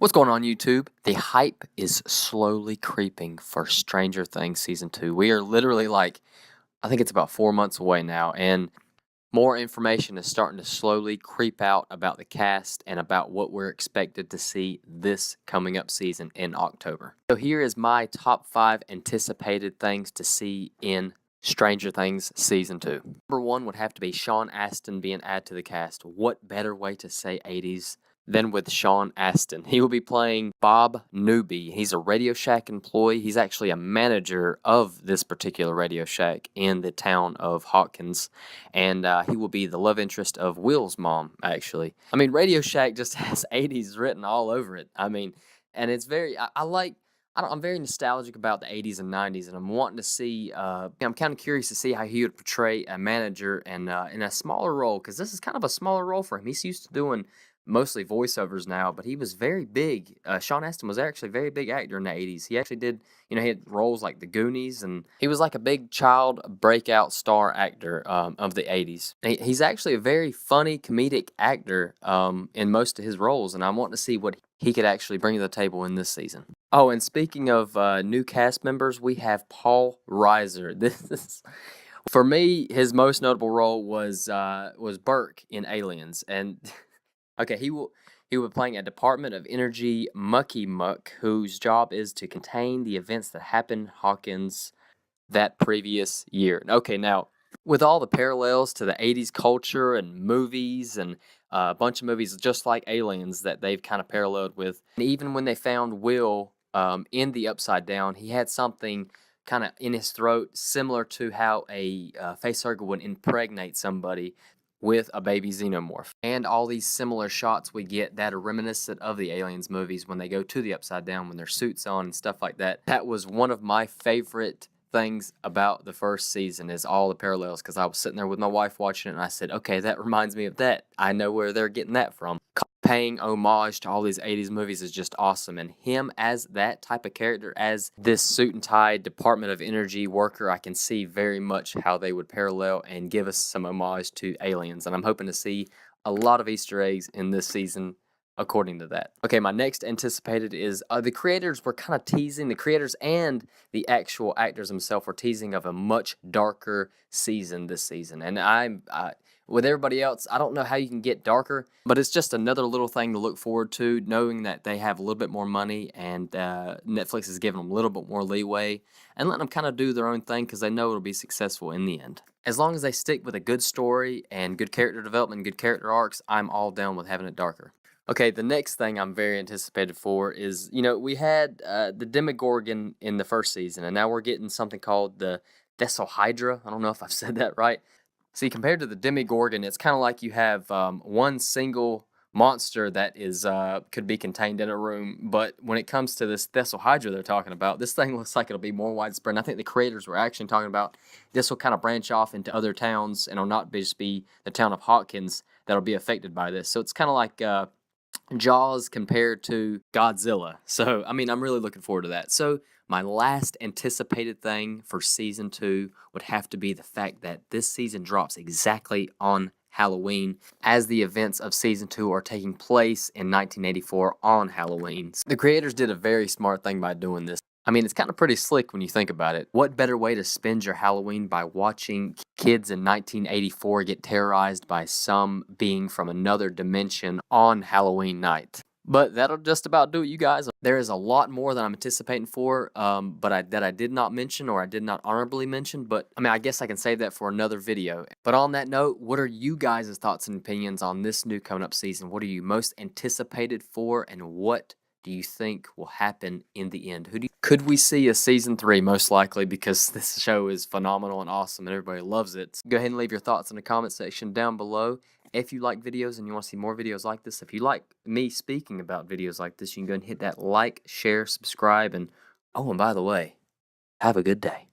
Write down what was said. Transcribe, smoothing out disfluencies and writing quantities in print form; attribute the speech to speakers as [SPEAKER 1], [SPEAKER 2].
[SPEAKER 1] What's going on, YouTube? The hype is slowly creeping for Stranger Things Season 2. We are literally I think it's about 4 months away now, and more information is starting to slowly creep out about the cast and about what we're expected to see this coming up season in October. So here is my top 5 anticipated things to see in Stranger Things Season 2. Number 1 would have to be Sean Astin being added to the cast. What better way to say 80s than with Sean Astin? He will be playing Bob Newby. He's a Radio Shack employee. He's actually a manager of this particular Radio Shack in the town of Hawkins, and he will be the love interest of Will's mom, actually. I mean, Radio Shack just has 80s written all over it. I mean, and it's very, I'm very nostalgic about the 80s and 90s, and I'm wanting to see, I'm kind of curious to see how he would portray a manager and in a smaller role, because this is kind of a smaller role for him. He's used to doing mostly voiceovers now, but he was very big. Sean Astin was actually a very big actor in the 80s. He actually did, he had roles like The Goonies, and he was like a big child breakout star actor of the 80s. He's actually a very funny comedic actor in most of his roles, and I'm wanting to see what he could actually bring to the table in this season. Oh, and speaking of new cast members, we have Paul Reiser. This is, for me, his most notable role was Burke in Aliens, and okay, he will be playing a Department of Energy mucky muck whose job is to contain the events that happened Hawkins that previous year. Okay, now with all the parallels to the 80s culture and movies and a bunch of movies just like Aliens that they've kind of paralleled with, and even when they found Will in the Upside Down, he had something kind of in his throat similar to how a facehugger would impregnate somebody with a baby xenomorph. And all these similar shots we get that are reminiscent of the Aliens movies when they go to the Upside Down, when their suits on and stuff like that. That was one of my favorite things about the first season, is all the parallels, because I was sitting there with my wife watching it and I said, okay, that reminds me of that. I know where they're getting that from. Paying homage to all these 80s movies is just awesome, and him as that type of character, as this suit and tie Department of Energy worker, I can see very much how they would parallel and give us some homage to Aliens, and I'm hoping to see a lot of Easter eggs in this season according to that. Okay, my next anticipated is the creators were kind of teasing, the creators and the actual actors themselves were teasing of a much darker season this season, and with everybody else, I don't know how you can get darker, but it's just another little thing to look forward to, knowing that they have a little bit more money and Netflix is giving them a little bit more leeway and letting them kind of do their own thing because they know it'll be successful in the end. As long as they stick with a good story and good character development and good character arcs, I'm all down with having it darker. Okay, the next thing I'm very anticipated for is, we had the Demogorgon in the first season, and now we're getting something called the Desohydra. I don't know if I've said that right. See, compared to the Demogorgon, it's kind of like you have one single monster that is could be contained in a room, but when it comes to this Desohydra they're talking about, this thing looks like it'll be more widespread. And I think the creators were actually talking about this will kind of branch off into other towns, and it'll not just be the town of Hawkins that'll be affected by this. So it's kind of like Jaws compared to Godzilla. So, I mean, I'm really looking forward to that. So, my last anticipated thing for Season 2 would have to be the fact that this season drops exactly on Halloween, as the events of Season 2 are taking place in 1984 on Halloween. The creators did a very smart thing by doing this. I mean, it's kind of pretty slick when you think about it. What better way to spend your Halloween by watching kids in 1984 get terrorized by some being from another dimension on Halloween night? But that'll just about do it, you guys. There is a lot more that I'm anticipating for, that I did not mention, or I did not honorably mention. But, I mean, I guess I can save that for another video. But on that note, what are you guys' thoughts and opinions on this new coming up season? What are you most anticipated for, and what do you think will happen in the end? Could we see a Season 3? Most likely, because this show is phenomenal and awesome and everybody loves it. So go ahead and leave your thoughts in the comment section down below. If you like videos and you want to see more videos like this, if you like me speaking about videos like this, you can go and hit that like, share, subscribe, and oh, and by the way, have a good day.